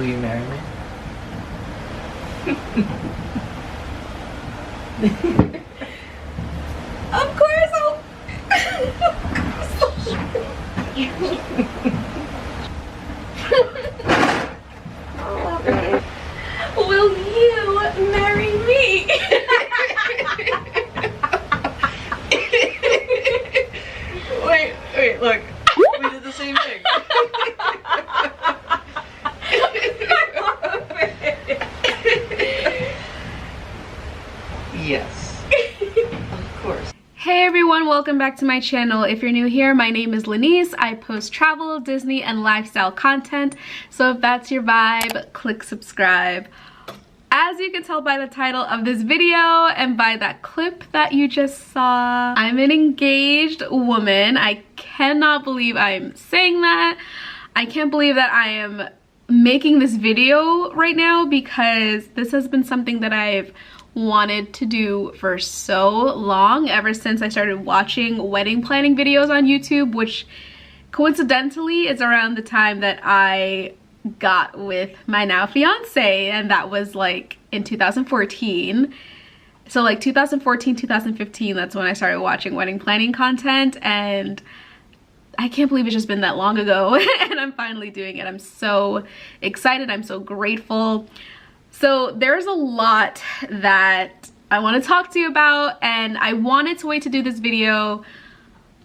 Will you marry me? Of course I'll... Will you marry me? Wait, look. We did the same thing. Yes. Of course. Hey everyone, welcome back to my channel. If you're new here, my name is Lenice. I post travel, Disney, and lifestyle content. So if that's your vibe, click subscribe. As you can tell by the title of this video and by that clip that you just saw, I'm an engaged woman. I cannot believe I'm saying that. I can't believe that I am making this video right now because this has been something that I've wanted to do for so long, ever since I started watching wedding planning videos on YouTube, which coincidentally is around the time that I got with my now fiance, and that was like in 2014. So like 2014, 2015, that's when I started watching wedding planning content, and I can't believe it's just been that long ago and I'm finally doing it. I'm so excited. I'm so grateful. So there's a lot that I want to talk to you about, and I wanted to wait to do this video,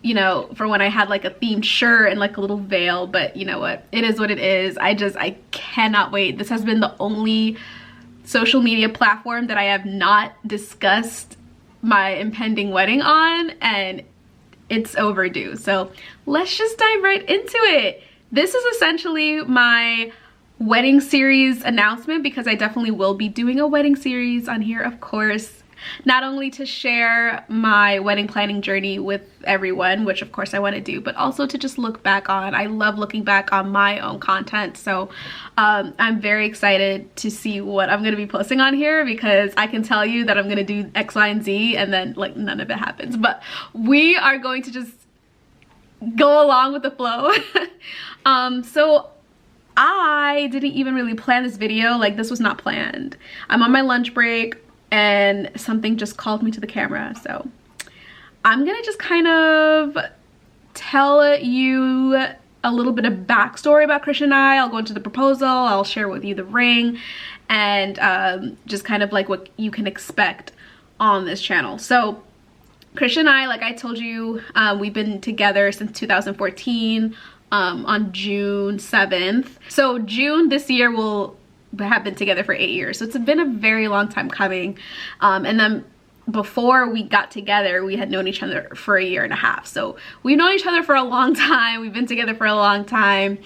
you know, for when I had like a themed shirt and like a little veil, but you know what? It is what it is. I cannot wait. This has been the only social media platform that I have not discussed my impending wedding on, and it's overdue. So let's just dive right into it. This is essentially my wedding series announcement, because I definitely will be doing a wedding series on here, of course, not only to share my wedding planning journey with everyone, which of course I want to do, but also to just look back on. I love looking back on my own content, so I'm very excited to see what I'm going to be posting on here, because I can tell you that I'm going to do X, Y, and Z and then like none of it happens, but we are going to just go along with the flow. So I didn't even really plan this video. Like, this was not planned. I'm on my lunch break and something just called me to the camera. So I'm gonna just kind of tell you a little bit of backstory about Christian and I. I'll go into the proposal, I'll share with you the ring, and just kind of like what you can expect on this channel. So Christian and I, like I told you, we've been together since 2014. On June 7th. So June this year will have been together for 8 years. So it's been a very long time coming. And then before we got together, we had known each other for 1.5 years. So we've known each other for a long time. We've been together for a long time.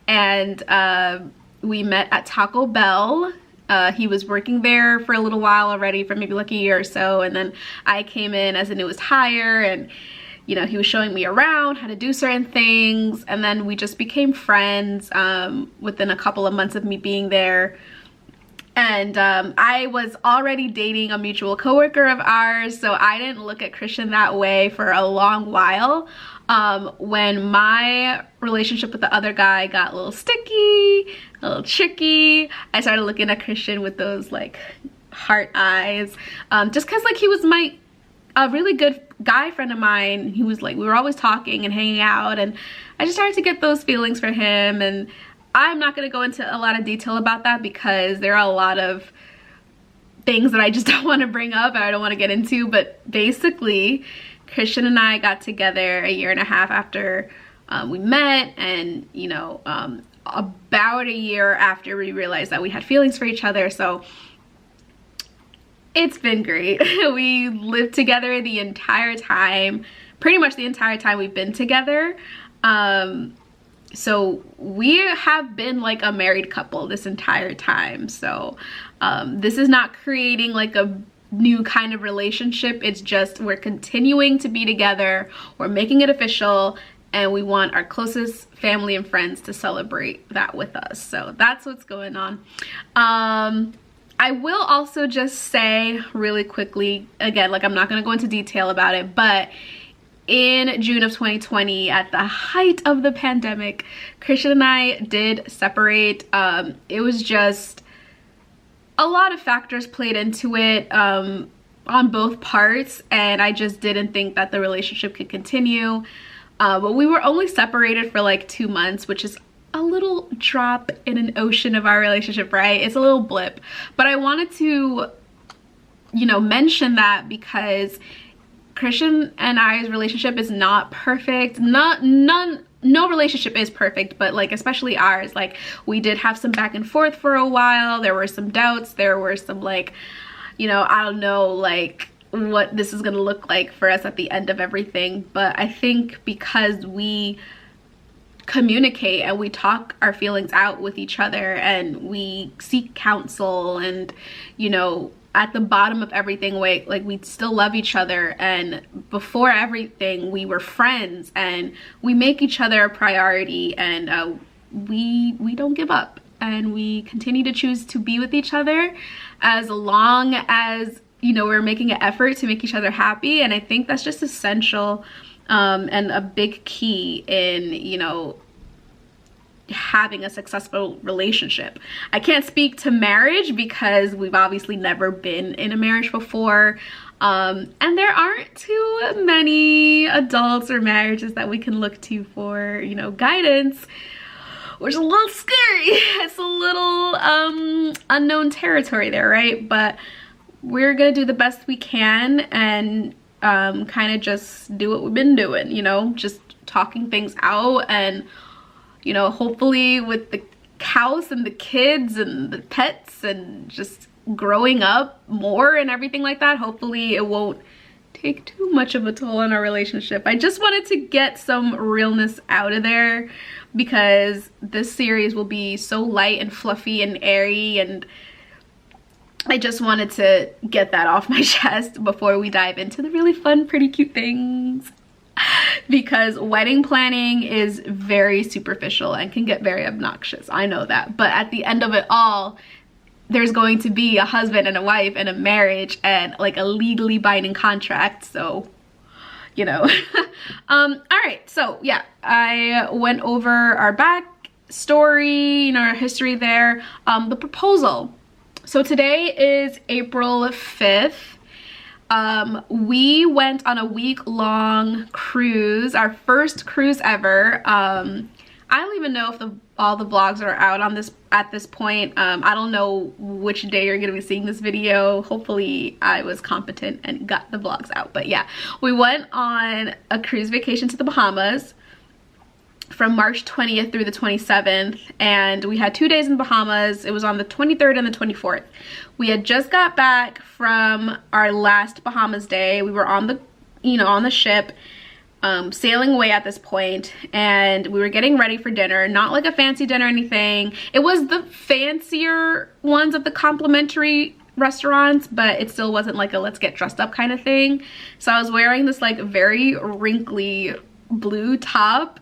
And we met at Taco Bell. He was working there for a little while already, for maybe like a year or so. And then I came in as the newest hire, and you know, he was showing me around how to do certain things, and then we just became friends within a couple of months of me being there. And I was already dating a mutual coworker of ours, so I didn't look at Christian that way for a long while. When my relationship with the other guy got a little sticky, a little tricky, I started looking at Christian with those like heart eyes, just because like he was a really good guy friend of mine. He was like, we were always talking and hanging out, and I just started to get those feelings for him. And I'm not going to go into a lot of detail about that, because there are a lot of things that I just don't want to bring up and I don't want to get into. But basically, Christian and I got together 1.5 years after we met, and you know, about 1 year after we realized that we had feelings for each other. So it's been great. We lived together the entire time, pretty much the entire time we've been together. So we have been like a married couple this entire time. So this is not creating like a new kind of relationship. It's just we're continuing to be together. We're making it official, and we want our closest family and friends to celebrate that with us. So that's what's going on. I will also just say really quickly, again, like I'm not going to go into detail about it, but in June of 2020, at the height of the pandemic, Christian and I did separate. It was just a lot of factors played into it on both parts, and I just didn't think that the relationship could continue. But we were only separated for like 2 months, which is a little drop in an ocean of our relationship, right? It's a little blip. But I wanted to, you know, mention that because Christian and I's relationship is not perfect. No relationship is perfect, but like especially ours, like we did have some back and forth for a while. There were some doubts, there were some like, you know, I don't know like what this is gonna look like for us at the end of everything. But I think because we communicate and we talk our feelings out with each other and we seek counsel, and you know, at the bottom of everything, like we still love each other, and before everything we were friends, and we make each other a priority, and we don't give up, and we continue to choose to be with each other as long as, you know, we're making an effort to make each other happy. And I think that's just essential and a big key in, you know, having a successful relationship. I can't speak to marriage because we've obviously never been in a marriage before, and there aren't too many adults or marriages that we can look to for, you know, guidance, which is a little scary. It's a little unknown territory there, right? But we're gonna do the best we can and kind of just do what we've been doing, you know, just talking things out. And you know, hopefully with the house and the kids and the pets and just growing up more and everything like that, hopefully it won't take too much of a toll on our relationship. I just wanted to get some realness out of there because this series will be so light and fluffy and airy, and I just wanted to get that off my chest before we dive into the really fun, pretty cute things. Because wedding planning is very superficial and can get very obnoxious. I know that. But at the end of it all, there's going to be a husband and a wife and a marriage and like a legally binding contract. So, you know. All right. So yeah, I went over our backstory, you know, our history there. The proposal. So today is April 5th. We went on a week-long cruise, our first cruise ever. I don't even know if all the vlogs are out on this at this point. I don't know which day you're gonna be seeing this video. Hopefully I was competent and got the vlogs out. But yeah, we went on a cruise vacation to the Bahamas from March 20th through the 27th, and we had 2 days in the Bahamas. It was on the 23rd and the 24th. We had just got back from our last Bahamas day. We were on the, you know, on the ship, sailing away at this point, and we were getting ready for dinner. Not like a fancy dinner or anything. It was the fancier ones of the complimentary restaurants, but it still wasn't like a let's get dressed up kind of thing. So I was wearing this like very wrinkly blue top.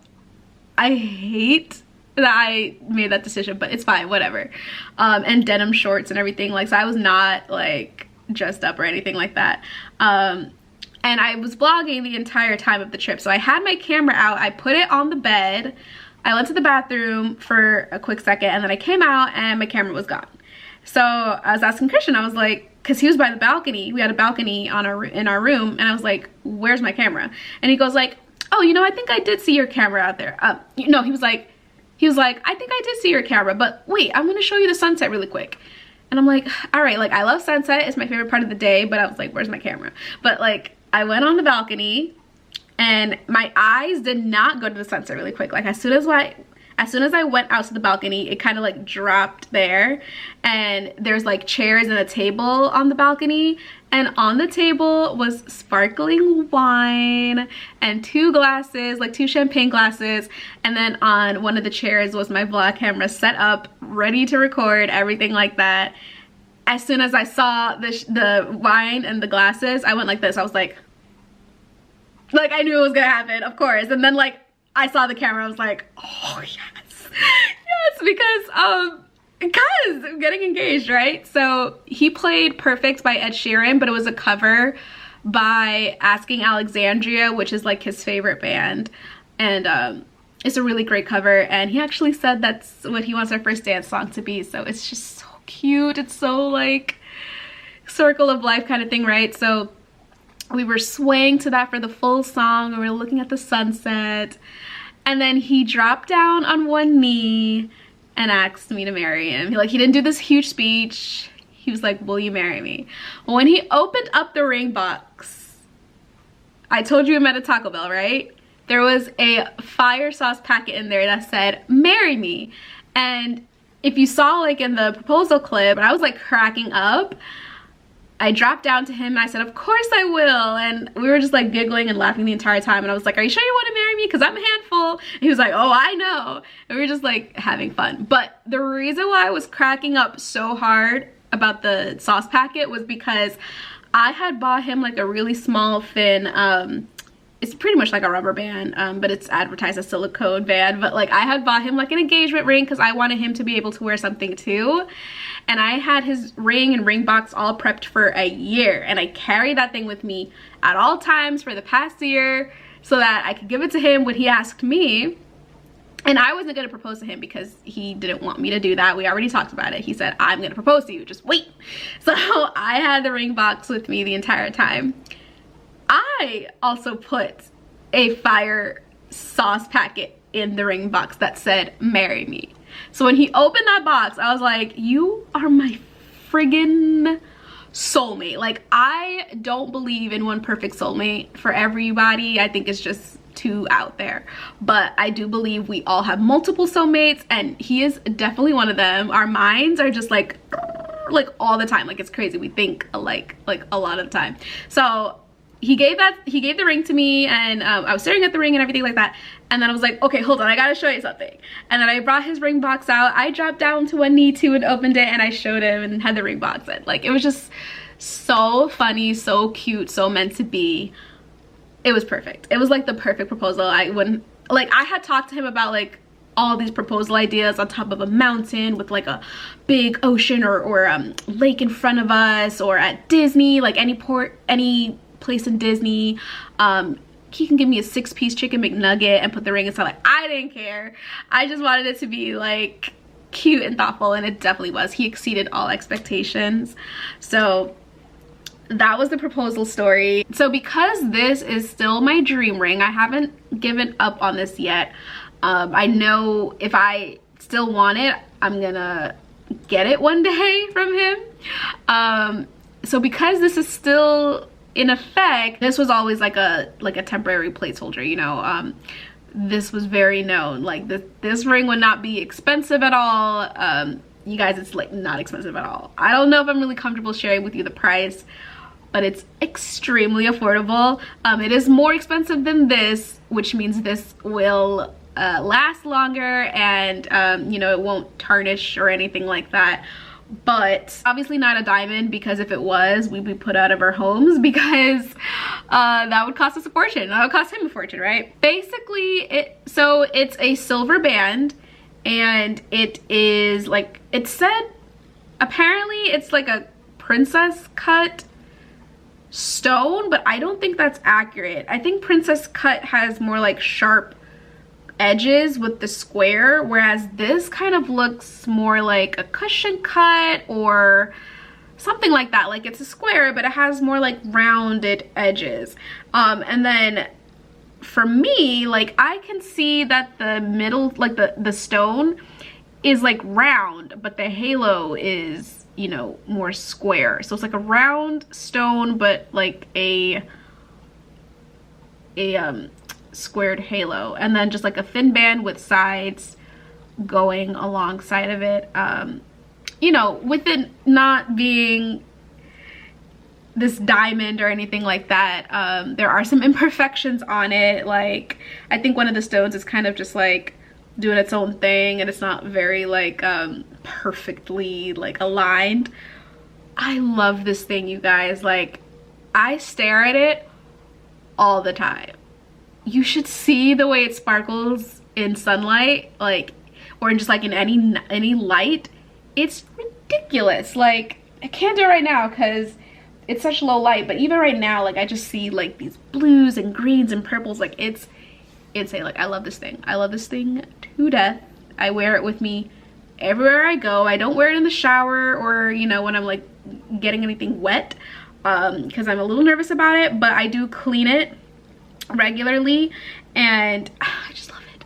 I hate that I made that decision, but it's fine, whatever. And denim shorts and everything. Like, so I was not like dressed up or anything like that. And I was vlogging the entire time of the trip. So I had my camera out, I put it on the bed, I went to the bathroom for a quick second, and then I came out and my camera was gone. So I was asking Christian, I was like, because he was by the balcony, we had a balcony on in our room, and I was like, where's my camera? And he goes like, oh, you know, I think I did see your camera out there. You know, he was like, I think I did see your camera, but wait, I'm gonna show you the sunset really quick. And I'm like, all right, like I love sunset, it's my favorite part of the day, but I was like, where's my camera? But like, I went on the balcony and my eyes did not go to the sunset really quick. Like as soon as I went out to the balcony, it kind of like dropped there, and there's like chairs and a table on the balcony, and on the table was sparkling wine and 2 glasses, like 2 champagne glasses, and then on one of the chairs was my vlog camera set up, ready to record, everything like that. As soon as I saw the wine and the glasses, I went like this. I was like I knew it was gonna happen, of course. And then like I saw the camera, I was like, oh yes, yes, because I'm getting engaged, right? So he played Perfect by Ed Sheeran, but it was a cover by Asking Alexandria, which is like his favorite band. And it's a really great cover, and he actually said that's what he wants our first dance song to be. So it's just so cute. It's so like circle of life kind of thing, right? So we were swaying to that for the full song, and we were looking at the sunset, and then he dropped down on one knee and asked me to marry him. He didn't do this huge speech. He was like, will you marry me? When he opened up the ring box, I told you I'm at a Taco Bell, right? There was a fire sauce packet in there that said, marry me. And if you saw like in the proposal clip, I was like cracking up. I dropped down to him and I said, of course I will. And we were just like giggling and laughing the entire time. And I was like, are you sure you want to marry me? Because I'm a handful. And he was like, oh, I know. And we were just like having fun. But the reason why I was cracking up so hard about the sauce packet was because I had bought him like a really small, thin, it's pretty much like a rubber band, but it's advertised as silicone band. But like I had bought him like an engagement ring because I wanted him to be able to wear something too. And I had his ring and ring box all prepped for a year, and I carried that thing with me at all times for the past year so that I could give it to him when he asked me. And I wasn't going to propose to him because he didn't want me to do that. We already talked about it. He said, I'm going to propose to you, just wait. So I had the ring box with me the entire time. I also put a fire sauce packet in the ring box that said, marry me. So when he opened that box, I was like, you are my friggin' soulmate. Like, I don't believe in one perfect soulmate for everybody. I think it's just too out there. But I do believe we all have multiple soulmates, and he is definitely one of them. Our minds are just like all the time. Like, it's crazy. We think alike, like a lot of the time. So he gave the ring to me, and I was staring at the ring and everything like that. And then I was like, okay, hold on, I gotta show you something. And then I brought his ring box out. I dropped down to one knee too and opened it, and I showed him and had the ring box in. Like, it was just so funny, so cute, so meant to be. It was perfect. It was like the perfect proposal. I had talked to him about like all these proposal ideas on top of a mountain with like a big ocean or lake in front of us, or at Disney, like any place in Disney. He can give me a 6-piece chicken McNugget and put the ring inside. Like, I didn't care. I just wanted it to be like cute and thoughtful, and it definitely was. He exceeded all expectations. So that was the proposal story. So because this is still my dream ring, I haven't given up on this yet. I know if I still want it, I'm gonna get it one day from him. So because this is still in effect, this was always like a temporary placeholder, you know. This was very known, like this ring would not be expensive at all. You guys, it's like not expensive at all. I don't know if I'm really comfortable sharing with you the price, but it's extremely affordable. It is more expensive than this, which means this will last longer, and you know, it won't tarnish or anything like that. But obviously not a diamond, because if it was, we'd be put out of our homes, because that would cost us a fortune. That would cost him a fortune, right? Basically, it's a silver band, and it is like, it said, apparently it's like a princess cut stone, but I don't think that's accurate. I think princess cut has more like sharp edges with the square, whereas this kind of looks more like a cushion cut or something like that. Like, it's a square, but it has more like rounded edges. And then for me, like, I can see that the middle, like the stone is like round, but the halo is, you know, more square. So it's like a round stone, but like a squared halo, and then just like a thin band with sides going alongside of it. You know, with it not being this diamond or anything like that, there are some imperfections on it. Like, I think one of the stones is kind of just like doing its own thing, and it's not very like perfectly like aligned. I love this thing, you guys. Like, I stare at it all the time. You should see the way it sparkles in sunlight, like, or in just like in any light. It's ridiculous. Like, I can't do it right now because it's such low light, but even right now, like I just see like these blues and greens and purples. Like it's insane. Like I love this thing. I love this thing to death. I wear it with me everywhere I go. I don't wear it in the shower or, you know, when I'm like getting anything wet, because I'm a little nervous about it, but I do clean it regularly, and I just love it.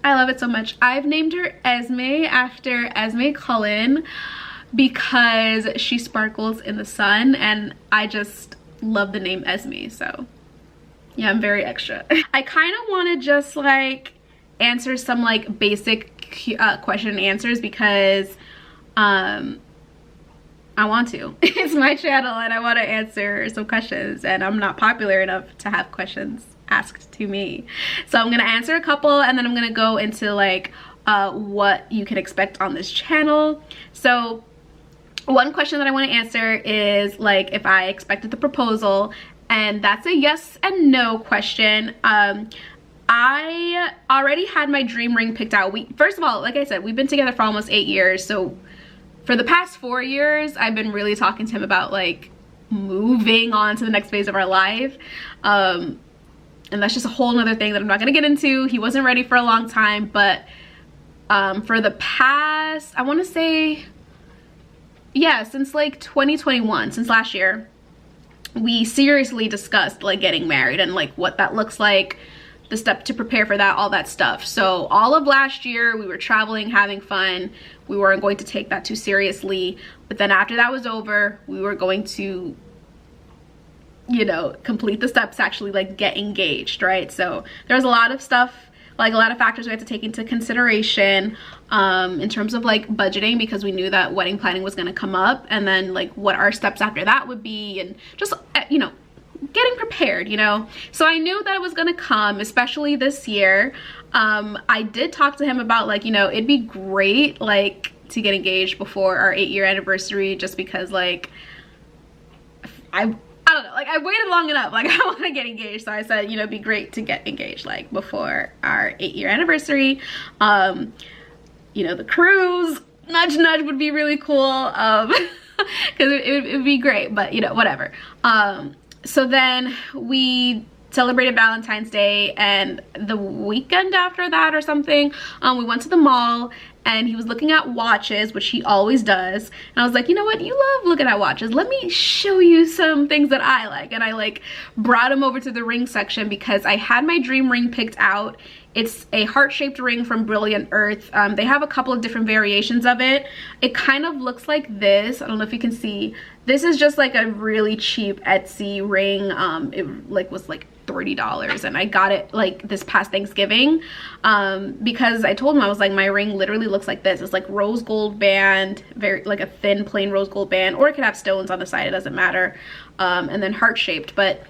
I love it so much. I've named her Esme after Esme Cullen because she sparkles in the sun, and I just love the name Esme. So yeah, I'm very extra. I kind of want to just like answer some like basic question and answers because I want to. It's my channel and I want to answer some questions, and I'm not popular enough to have questions asked to me. So I'm gonna answer a couple, and then I'm gonna go into like what you can expect on this channel. So one question that I want to answer is like if I expected the proposal, and that's a yes and no question. I already had my dream ring picked out. First of all, like I said, we've been together for almost 8 years, so for the past 4 years I've been really talking to him about like moving on to the next phase of our life, and that's just a whole nother thing that I'm not gonna get into. He wasn't ready for a long time, but for the past, I want to say, yeah, since like 2021, since last year, we seriously discussed like getting married and like what that looks like, the step to prepare for that, all that stuff. So all of last year we were traveling, having fun. We weren't going to take that too seriously, but then after that was over, we were going to, you know, complete the steps to actually like get engaged, right? So there's a lot of stuff, like a lot of factors we had to take into consideration in terms of like budgeting, because we knew that wedding planning was going to come up, and then like what our steps after that would be, and just, you know, getting prepared, you know. So I knew that it was gonna come, especially this year. I did talk to him about like, you know, it'd be great like to get engaged before our 8-year anniversary, just because like I don't know, like I waited long enough, like I want to get engaged. So I said, you know, it'd be great to get engaged like before our 8-year anniversary. You know, the cruise, nudge nudge, would be really cool, because it would be great, but you know, whatever. So then we celebrated Valentine's Day, and the weekend after that or something, we went to the mall, and he was looking at watches, which he always does, and I was like, you know what, you love looking at watches, let me show you some things that I like. And I like brought him over to the ring section because I had my dream ring picked out. It's a heart-shaped ring from Brilliant Earth. They have a couple of different variations of it. It kind of looks like this. I don't know if you can see. This is just like a really cheap Etsy ring. It like was like $30, and I got it like this past Thanksgiving, because I told him, I was like, my ring literally looks like this. It's like rose gold band, very like a thin plain rose gold band, or it could have stones on the side, it doesn't matter, and then heart-shaped. But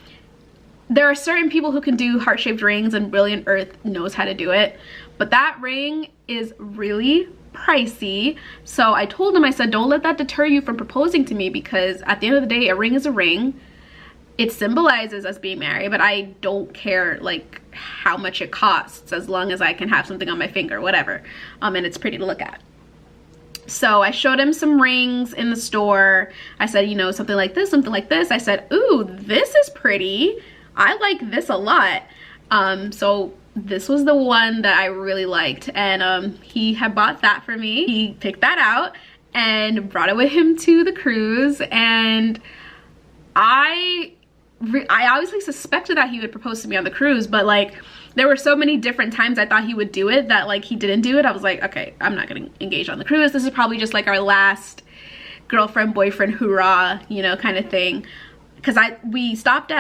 there are certain people who can do heart-shaped rings, and Brilliant Earth knows how to do it. But that ring is really pricey. So I told him, I said, don't let that deter you from proposing to me, because at the end of the day, a ring is a ring. It symbolizes us being married, but I don't care like how much it costs, as long as I can have something on my finger, whatever, and it's pretty to look at. So I showed him some rings in the store. I said, you know, something like this, something like this. I said, ooh, this is pretty. I like this a lot. So this was the one that I really liked, and he had bought that for me. He picked that out and brought it with him to the cruise, and I obviously suspected that he would propose to me on the cruise, but like there were so many different times I thought he would do it that like he didn't do it. I was like, okay, I'm not gonna engage on the cruise. This is probably just like our last girlfriend boyfriend hoorah, you know, kind of thing. Because we stopped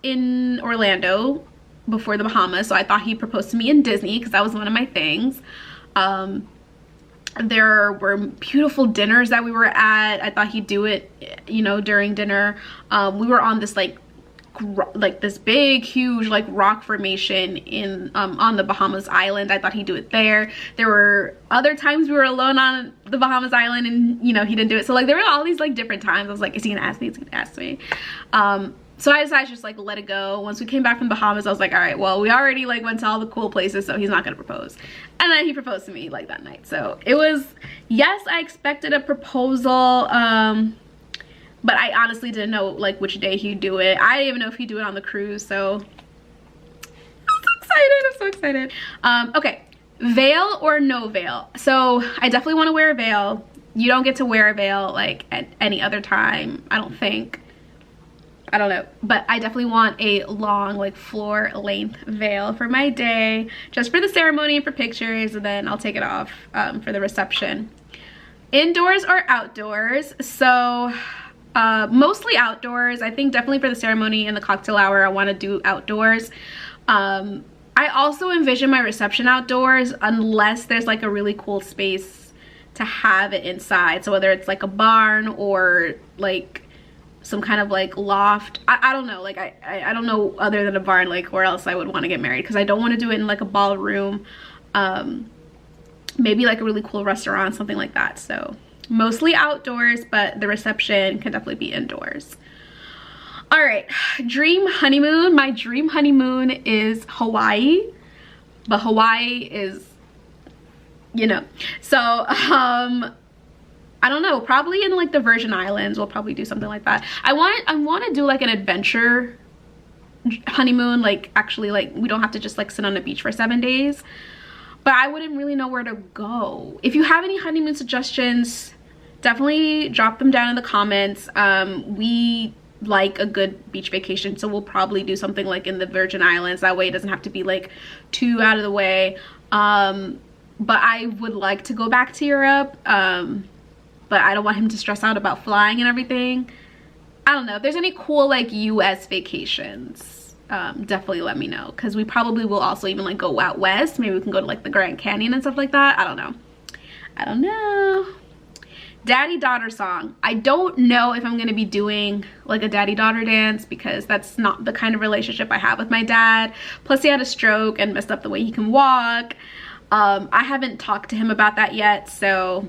in Orlando before the Bahamas, so I thought he proposed to me in Disney because that was one of my things. There were beautiful dinners that we were at. I thought he'd do it, you know, during dinner. We were on this like this big huge like rock formation in on the Bahamas island. I thought he'd do it there. There were other times we were alone on the Bahamas island, and you know, he didn't do it. So like there were all these like different times I was like, is he gonna ask me? Is he gonna ask me? So I decided to just like let it go. Once we came back from the Bahamas, I was like, all right, well, we already like went to all the cool places, so he's not gonna propose. And then he proposed to me like that night. So it was, yes, I expected a proposal. but I honestly didn't know like which day he'd do it. I didn't even know if he'd do it on the cruise, so I'm so excited. Okay, veil or no veil? So I definitely want to wear a veil. You don't get to wear a veil like at any other time, I don't think. I don't know, but I definitely want a long like floor length veil for my day, just for the ceremony and for pictures, and then I'll take it off for the reception. Indoors or outdoors? So mostly outdoors. I think definitely for the ceremony and the cocktail hour I want to do outdoors. I also envision my reception outdoors unless there's like a really cool space to have it inside. So whether it's like a barn or like some kind of like loft. I don't know, like I don't know other than a barn like where else I would want to get married, because I don't want to do it in like a ballroom. Maybe like a really cool restaurant, something like that. So mostly outdoors, but the reception can definitely be indoors. All right, dream honeymoon. My dream honeymoon is Hawaii, but Hawaii is, you know, so I don't know, probably in like the Virgin Islands. We'll probably do something like that. I want to do like an adventure honeymoon, like actually like we don't have to just like sit on the beach for 7 days, but I wouldn't really know where to go. If you have any honeymoon suggestions, definitely drop them down in the comments. We like a good beach vacation, so we'll probably do something like in the Virgin Islands. That way it doesn't have to be like too out of the way. But I would like to go back to Europe, but I don't want him to stress out about flying and everything. I don't know if there's any cool like US vacations. Definitely let me know, because we probably will also even like go out west. Maybe we can go to like the Grand Canyon and stuff like that. I don't know. Daddy daughter song. I don't know if I'm gonna be doing like a daddy daughter dance, because that's not the kind of relationship I have with my dad. Plus he had a stroke and messed up the way he can walk. I haven't talked to him about that yet, so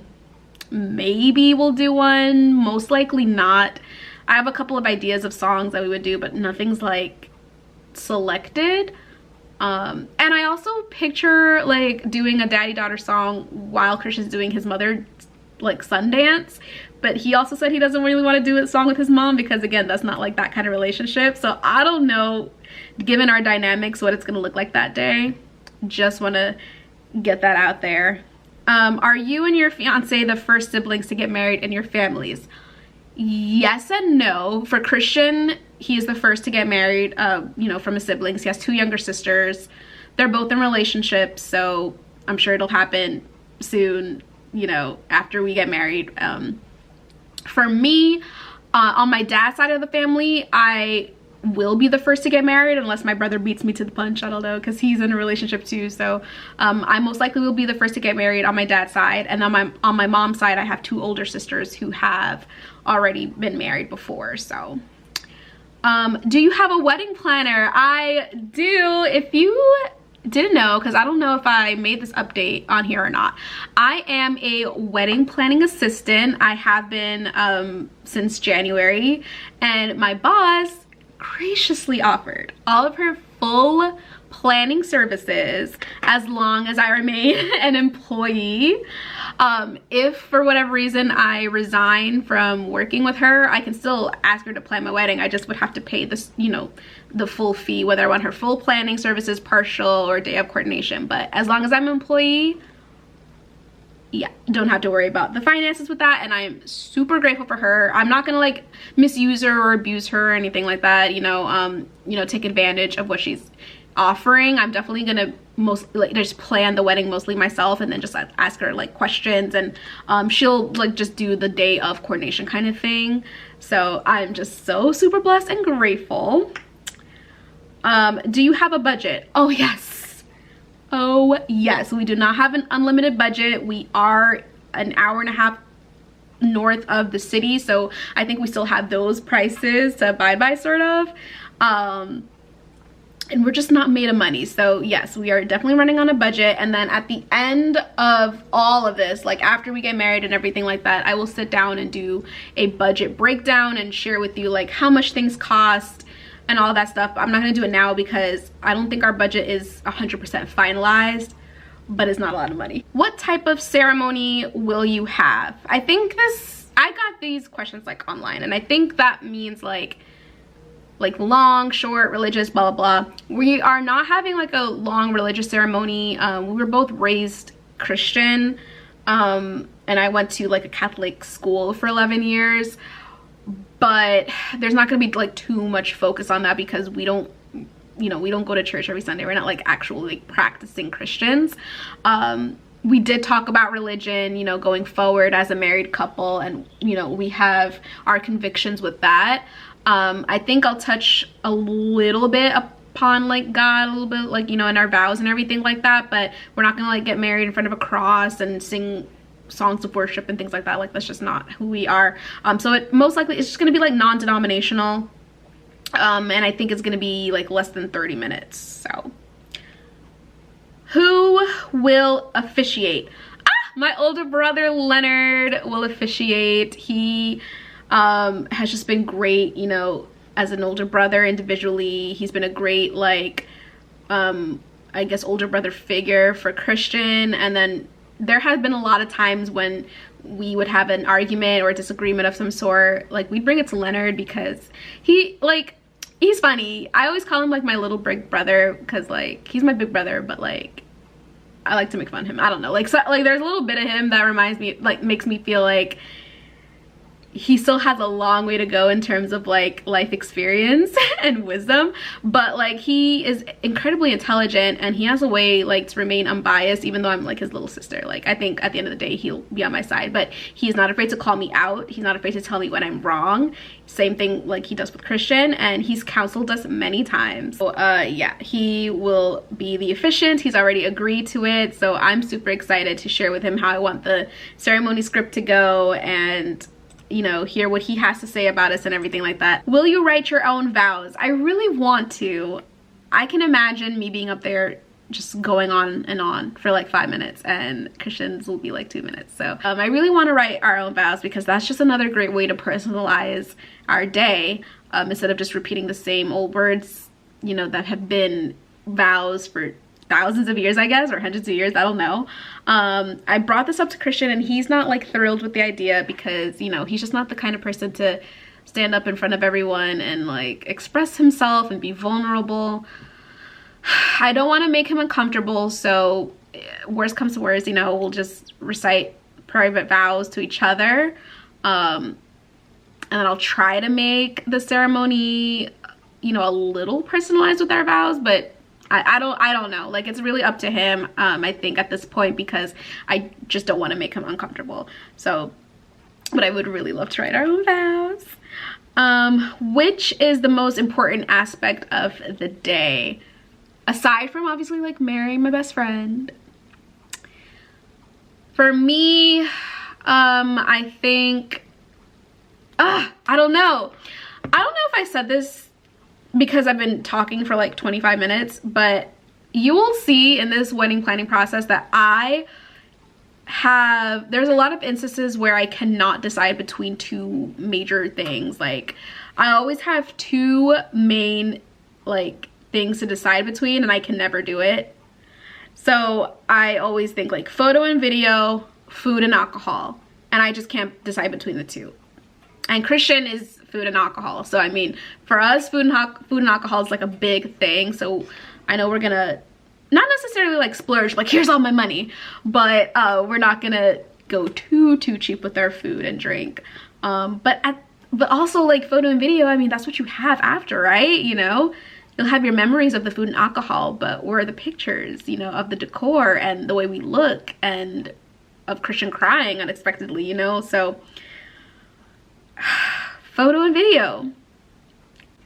maybe we'll do one. Most likely not. I have a couple of ideas of songs that we would do, but nothing's like selected. And I also picture like doing a daddy daughter song while Christian's doing his mother like son dance, but he also said he doesn't really want to do a song with his mom, because again, that's not like that kind of relationship. So I don't know, given our dynamics, what it's gonna look like that day. Just want to get that out there. Are you and your fiance the first siblings to get married in your families? Yes and no. For Christian, he's the first to get married, you know, from his siblings. He has 2 younger sisters. They're both in relationships, so I'm sure it'll happen soon, you know, after we get married. For me, on my dad's side of the family, I will be the first to get married unless my brother beats me to the punch. I don't know, because he's in a relationship too. So I most likely will be the first to get married on my dad's side. And then on my mom's side, I have 2 older sisters who have already been married before. So do you have a wedding planner? I do. If you didn't know, because I don't know if I made this update on here or not, I am a wedding planning assistant. I have been since January, and my boss graciously offered all of her full planning services as long as I remain an employee. If for whatever reason I resign from working with her, I can still ask her to plan my wedding. I just would have to pay this, you know, the full fee, whether I want her full planning services, partial, or day of coordination. But as long as I'm an employee, yeah, don't have to worry about the finances with that. And I'm super grateful for her. I'm not gonna like misuse her or abuse her or anything like that, you know, take advantage of what she's offering. I'm definitely gonna just plan the wedding mostly myself, and then just ask her like questions, and she'll like just do the day of coordination kind of thing. So I'm just so super blessed and grateful. Do you have a budget? Oh yes. Oh yes, we do not have an unlimited budget. We are an hour and a half north of the city, so I think we still have those prices to abide by, sort of. And we're just not made of money. So yes, we are definitely running on a budget. And then at the end of all of this, like after we get married and everything like that, I will sit down and do a budget breakdown and share with you like how much things cost and all that stuff. I'm not gonna do it now because I don't think our budget is 100% finalized, but it's not a lot of money. What type of ceremony will you have? I think I got these questions like online, and I think that means like long, short, religious, blah blah blah. We are not having like a long religious ceremony. We were both raised Christian, and I went to like a Catholic school for 11 years, but there's not gonna be like too much focus on that because we don't, you know, we don't go to church every Sunday. We're not like actually like practicing Christians. We did talk about religion, you know, going forward as a married couple, and you know, we have our convictions with that. I think I'll touch a little bit upon like God, a little bit like, you know, in our vows and everything like that, but we're not gonna like get married in front of a cross and sing songs of worship and things like that. Like, that's just not who we are. So it most likely it's just gonna be like non-denominational, and I think it's gonna be like less than 30 minutes. So who will officiate? My older brother Leonard will officiate. He has just been great, you know, as an older brother individually. He's been a great like I guess older brother figure for Christian. And then there has been a lot of times when we would have an argument or a disagreement of some sort, like we'd bring it to Leonard because he's funny. I always call him like my little big brother because like he's my big brother, but like I like to make fun of him. I don't know, like, so, like there's a little bit of him that reminds me, like makes me feel like he still has a long way to go in terms of like life experience and wisdom, but like he is incredibly intelligent and he has a way like to remain unbiased, even though I'm like his little sister. Like I think at the end of the day he'll be on my side, but he's not afraid to call me out. He's not afraid to tell me when I'm wrong. Same thing like he does with Christian, and he's counseled us many times. So yeah, he will be the officiant. He's already agreed to it, so I'm super excited to share with him how I want the ceremony script to go and, you know, hear what he has to say about us and everything like that. Will you write your own vows? I really want to. I can imagine me being up there just going on and on for like 5 minutes, and Christians will be like 2 minutes. So I really want to write our own vows because that's just another great way to personalize our day, instead of just repeating the same old words, you know, that have been vows for thousands of years, I guess, or hundreds of years, I don't know. I brought this up to Christian and he's not like thrilled with the idea because, you know, he's just not the kind of person to stand up in front of everyone and like express himself and be vulnerable. I don't want to make him uncomfortable, so worst comes to worst, you know, we'll just recite private vows to each other, and then I'll try to make the ceremony, you know, a little personalized with our vows, but I don't know, like it's really up to him, I think at this point, because I just don't want to make him uncomfortable. So, but I would really love to write our own vows. Which is the most important aspect of the day, aside from obviously like marrying my best friend? For me, I think, I don't know if I said this because I've been talking for like 25 minutes, but you will see in this wedding planning process that there's a lot of instances where I cannot decide between two major things. Like I always have two main like things to decide between and I can never do it. So I always think like photo and video, food and alcohol, and I just can't decide between the two. And Christian is food and alcohol, so I mean for us food and alcohol is like a big thing, so I know we're gonna not necessarily like splurge like here's all my money, but we're not gonna go too cheap with our food and drink, but also like photo and video, I mean that's what you have after, right? You know, you'll have your memories of the food and alcohol, but where are the pictures, you know, of the decor and the way we look and of Christian crying unexpectedly, you know? So photo and video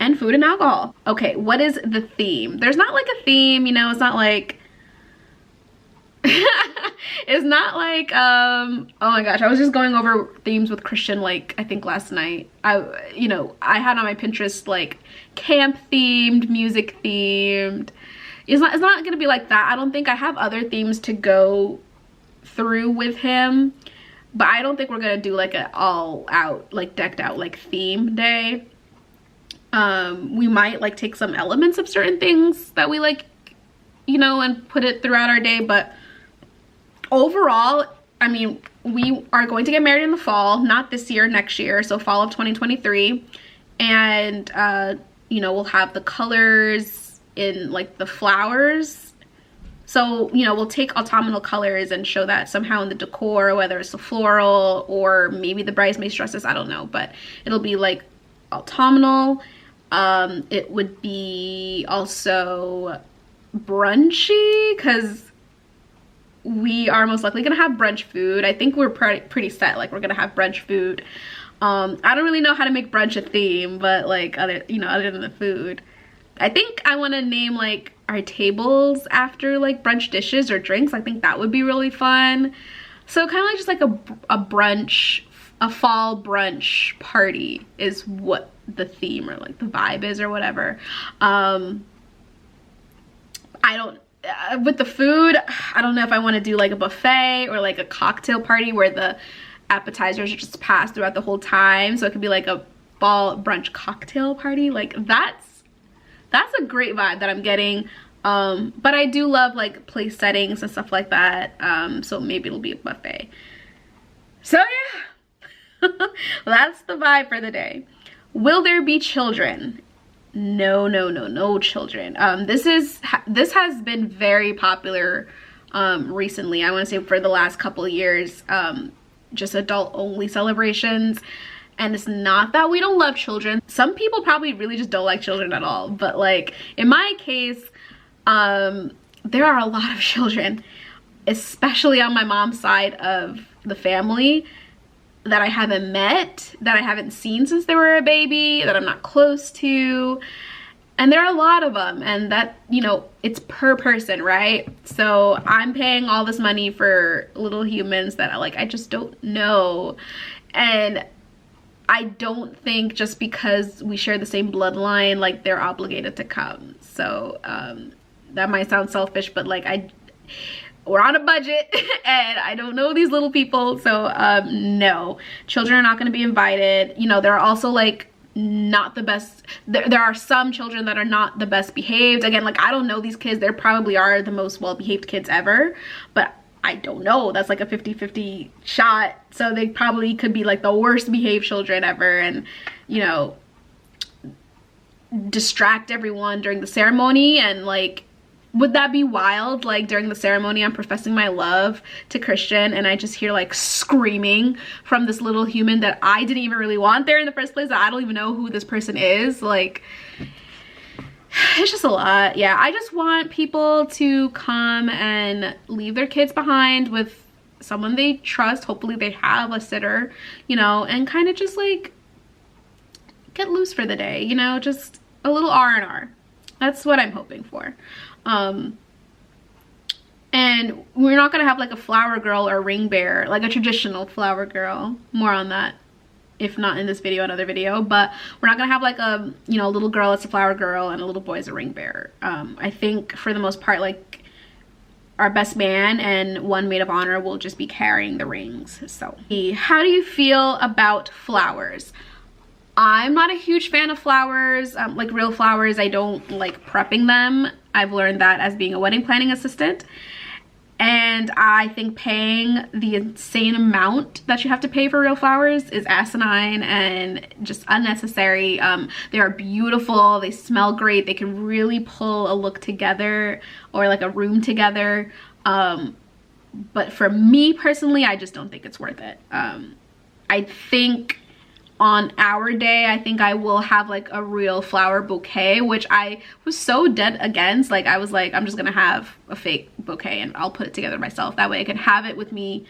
and food and alcohol. Okay, what is the theme? There's not like a theme, you know, it's not like it's not like oh my gosh, I was just going over themes with Christian like I think last night. I had on my Pinterest like camp themed, music themed. It's not gonna be like that. I don't think. I have other themes to go through with him, but I don't think we're gonna do like an all out like decked out like theme day. We might like take some elements of certain things that we like, you know, and put it throughout our day, but overall I mean, we are going to get married in the fall, not this year, next year, so fall of 2023. And you know, we'll have the colors in like the flowers. So, you know, we'll take autumnal colors and show that somehow in the decor, whether it's the floral or maybe the bridesmaids dresses, I don't know, but it'll be like autumnal. It would be also brunchy because we are most likely gonna have brunch food. I think we're pretty set, like we're gonna have brunch food. I don't really know how to make brunch a theme, but like other than the food. I think I want to name like our tables after like brunch dishes or drinks. I think that would be really fun. So kind of like just like a brunch, a fall brunch party is what the theme or like the vibe is or whatever. With the food, I don't know if I want to do like a buffet or like a cocktail party where the appetizers are just passed throughout the whole time. So it could be like a fall brunch cocktail party. Like that's a great vibe that I'm getting. But I do love like place settings and stuff like that. So maybe it'll be a buffet. So yeah, that's the vibe for the day. Will there be children? No children. This has been very popular recently. I want to say for the last couple of years, just adult only celebrations. And it's not that we don't love children. Some people probably really just don't like children at all, but like in my case, there are a lot of children, especially on my mom's side of the family, that I haven't met, that I haven't seen since they were a baby, that I'm not close to. And there are a lot of them, and that, you know, it's per person, right? So I'm paying all this money for little humans that I just don't know. And I don't think just because we share the same bloodline, like they're obligated to come. So that might sound selfish, but like we're on a budget and I don't know these little people. So no, children are not going to be invited. You know, there are also like not the best, there are some children that are not the best behaved. Again, like I don't know these kids. They probably are the most well-behaved kids ever, but I don't know. That's like a 50-50 shot. So they probably could be like the worst behaved children ever, and you know, distract everyone during the ceremony. And like, would that be wild? Like during the ceremony, I'm professing my love to Christian and I just hear like screaming from this little human that I didn't even really want there in the first place, that I don't even know who this person is. Like, it's just a lot. Yeah, I just want people to come and leave their kids behind with someone they trust. Hopefully they have a sitter, you know, and kind of just like get loose for the day, you know, just a little R&R. That's what I'm hoping for. And we're not gonna have like a flower girl or ring bearer, like a traditional flower girl. More on that, if not in this video, another video. But we're not gonna have like a, you know, a little girl that's a flower girl and a little boy is a ring bearer. I think for the most part, like our best man and one maid of honor will just be carrying the rings. So how do you feel about flowers? I'm not a huge fan of flowers, like real flowers. I don't like prepping them. I've learned that as being a wedding planning assistant. And I think paying the insane amount that you have to pay for real flowers is asinine and just unnecessary. They are beautiful, they smell great, they can really pull a look together or like a room together. But for me personally, I just don't think it's worth it. I think on our day, I think I will have like a real flower bouquet, which I was so dead against. Like I was like, I'm just gonna have a fake bouquet and I'll put it together myself. That way I can have it with me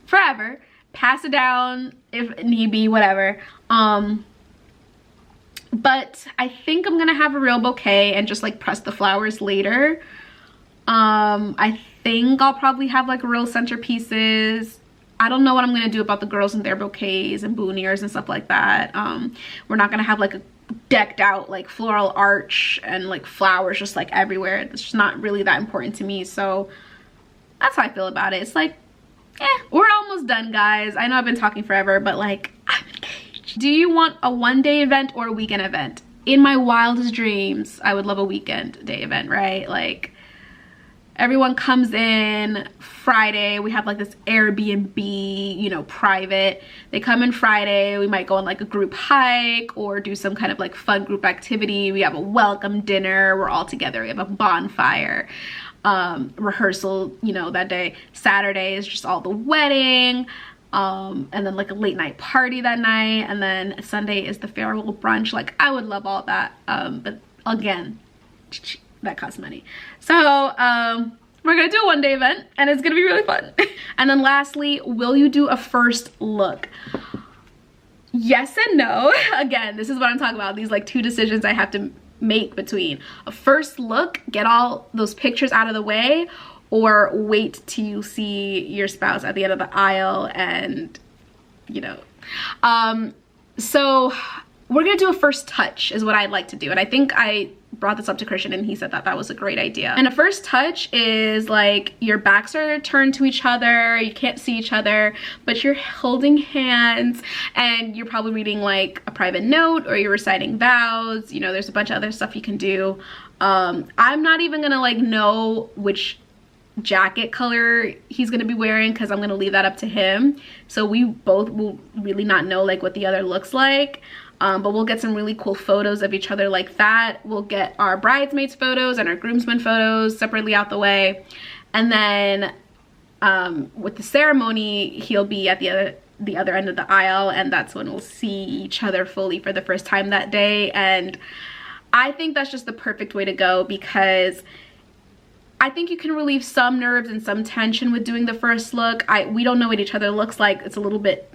forever, pass it down if need be, whatever. But I think I'm gonna have a real bouquet and just like press the flowers later. I think I'll probably have like real centerpieces. I don't know what I'm gonna do about the girls and their bouquets and boutonnieres and stuff like that. We're not gonna have like a decked out like floral arch and like flowers just like everywhere. It's just not really that important to me. So that's how I feel about it. It's like, we're almost done, guys. I know I've been talking forever, but like, I'm engaged. Do you want a one-day event or a weekend event? In my wildest dreams, I would love a weekend day event, right? Like, everyone comes in Friday. We have like this Airbnb, you know, private. They come in Friday. We might go on like a group hike or do some kind of like fun group activity. We have a welcome dinner. We're all together. We have a bonfire, rehearsal, you know, that day. Saturday is just all the wedding. And then like a late night party that night, and then Sunday is the farewell brunch. Like, I would love all that, but again, that costs money. So we're gonna do a one-day event, and it's gonna be really fun. And then lastly, will you do a first look? Yes and no. Again, this is what I'm talking about, these like two decisions I have to make between a first look, get all those pictures out of the way, or wait till you see your spouse at the end of the aisle and, you know. So we're gonna do a first touch is what I'd like to do. And I think I brought this up to Christian and he said that that was a great idea. And a first touch is like your backs are turned to each other, you can't see each other, but you're holding hands and you're probably reading like a private note, or you're reciting vows. You know, there's a bunch of other stuff you can do. I'm not even gonna like know which jacket color he's gonna be wearing because I'm gonna leave that up to him. So we both will really not know like what the other looks like. But we'll get some really cool photos of each other like that. We'll get our bridesmaids photos and our groomsmen photos separately out the way. And then with the ceremony, he'll be at the other end of the aisle, and that's when we'll see each other fully for the first time that day. And I think that's just the perfect way to go, because I think you can relieve some nerves and some tension with doing the first look. We don't know what each other looks like. It's a little bit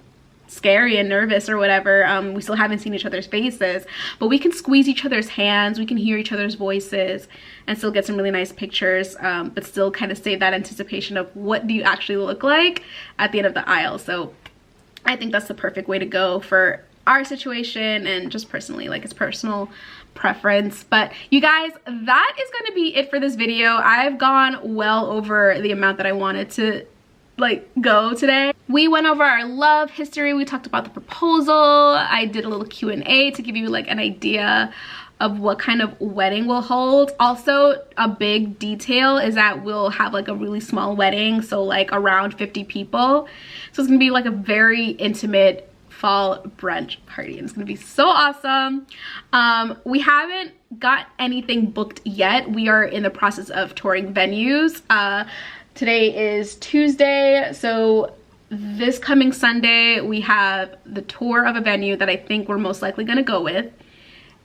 scary and nervous or whatever. We still haven't seen each other's faces, but we can squeeze each other's hands, we can hear each other's voices, and still get some really nice pictures, but still kind of save that anticipation of what do you actually look like at the end of the aisle. So I think that's the perfect way to go for our situation, and just personally, like, it's personal preference. But you guys, that is going to be it for this video. I've gone well over the amount that I wanted to like go today. We went over our love history, we talked about the proposal, I did a little Q&A to give you like an idea of what kind of wedding we'll hold. Also, a big detail is that we'll have like a really small wedding, so like around 50 people. So it's gonna be like a very intimate fall brunch party, and it's gonna be so awesome. We haven't got anything booked yet. We are in the process of touring venues. Today is Tuesday, so this coming Sunday we have the tour of a venue that I think we're most likely gonna go with,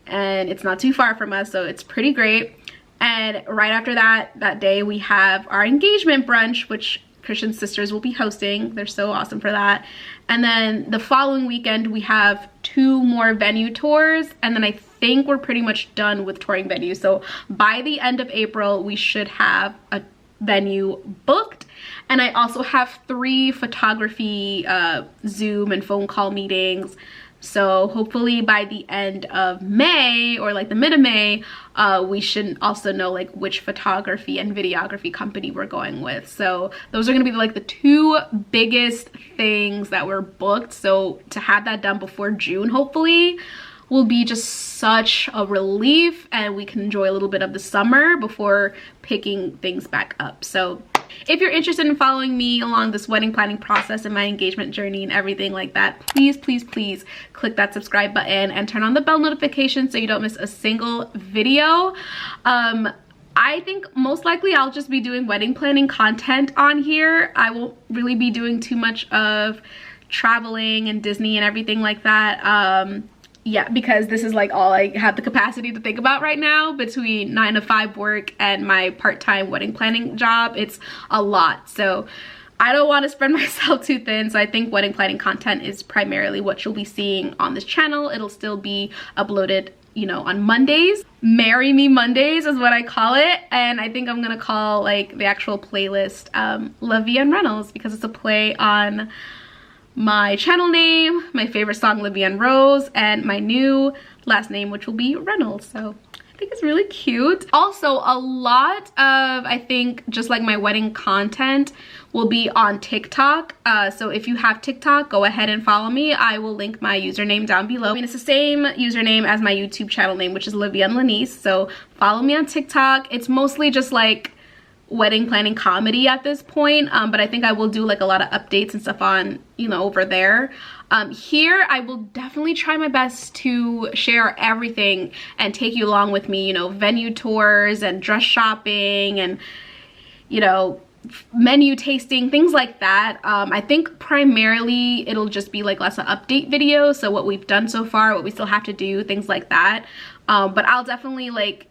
and it's not too far from us, so it's pretty great. And right after that day we have our engagement brunch, which Christian's sisters will be hosting. They're so awesome for that. And then the following weekend we have 2 more venue tours, and then I think we're pretty much done with touring venues. So by the end of April we should have a venue booked. And I also have 3 photography Zoom and phone call meetings. So hopefully by the end of May, or like the mid of May, we should also know like which photography and videography company we're going with. So those are gonna be like the 2 biggest things that were booked. So to have that done before June, hopefully, will be just such a relief, and we can enjoy a little bit of the summer before picking things back up. So if you're interested in following me along this wedding planning process and my engagement journey and everything like that, please, please, please click that subscribe button and turn on the bell notification so you don't miss a single video. I think most likely I'll just be doing wedding planning content on here. I won't really be doing too much of traveling and Disney and everything like that. Yeah, because this is like all I have the capacity to think about right now between 9 to 5 work and my part-time wedding planning job. It's a lot, so I don't want to spread myself too thin. So I think wedding planning content is primarily what you'll be seeing on this channel. It'll still be uploaded, you know, on Mondays. Marry Me Mondays is what I call it, and I think I'm gonna call like the actual playlist La Vie en Reynolds, because it's a play on my channel name, my favorite song La Vie en Rose, and my new last name, which will be Reynolds. So I think it's really cute. Also, a lot of, I think, just like my wedding content will be on TikTok. So if you have TikTok, go ahead and follow me. I will link my username down below. I mean, it's the same username as my YouTube channel name, which is La Vie en Lenice. So follow me on TikTok. It's mostly just like wedding planning comedy at this point, but I think I will do like a lot of updates and stuff on, you know, over there. Here I will definitely try my best to share everything and take you along with me, you know, venue tours and dress shopping and, you know, menu tasting, things like that. I think primarily it'll just be like lots of update videos, so what we've done so far, what we still have to do, things like that. But I'll definitely, like,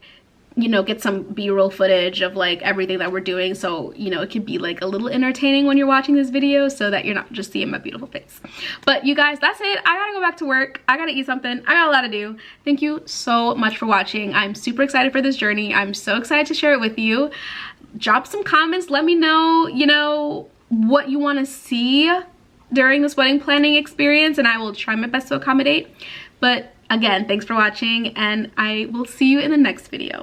you know, get some b-roll footage of like everything that we're doing, so you know it could be like a little entertaining when you're watching this video, so that you're not just seeing my beautiful face. But you guys, that's it. I gotta go back to work. I gotta eat something. I got a lot to do. Thank you so much for watching. I'm super excited for this journey. I'm so excited to share it with you. Drop some comments. Let me know, you know, what you want to see during this wedding planning experience, and I will try my best to accommodate. But again, thanks for watching, and I will see you in the next video.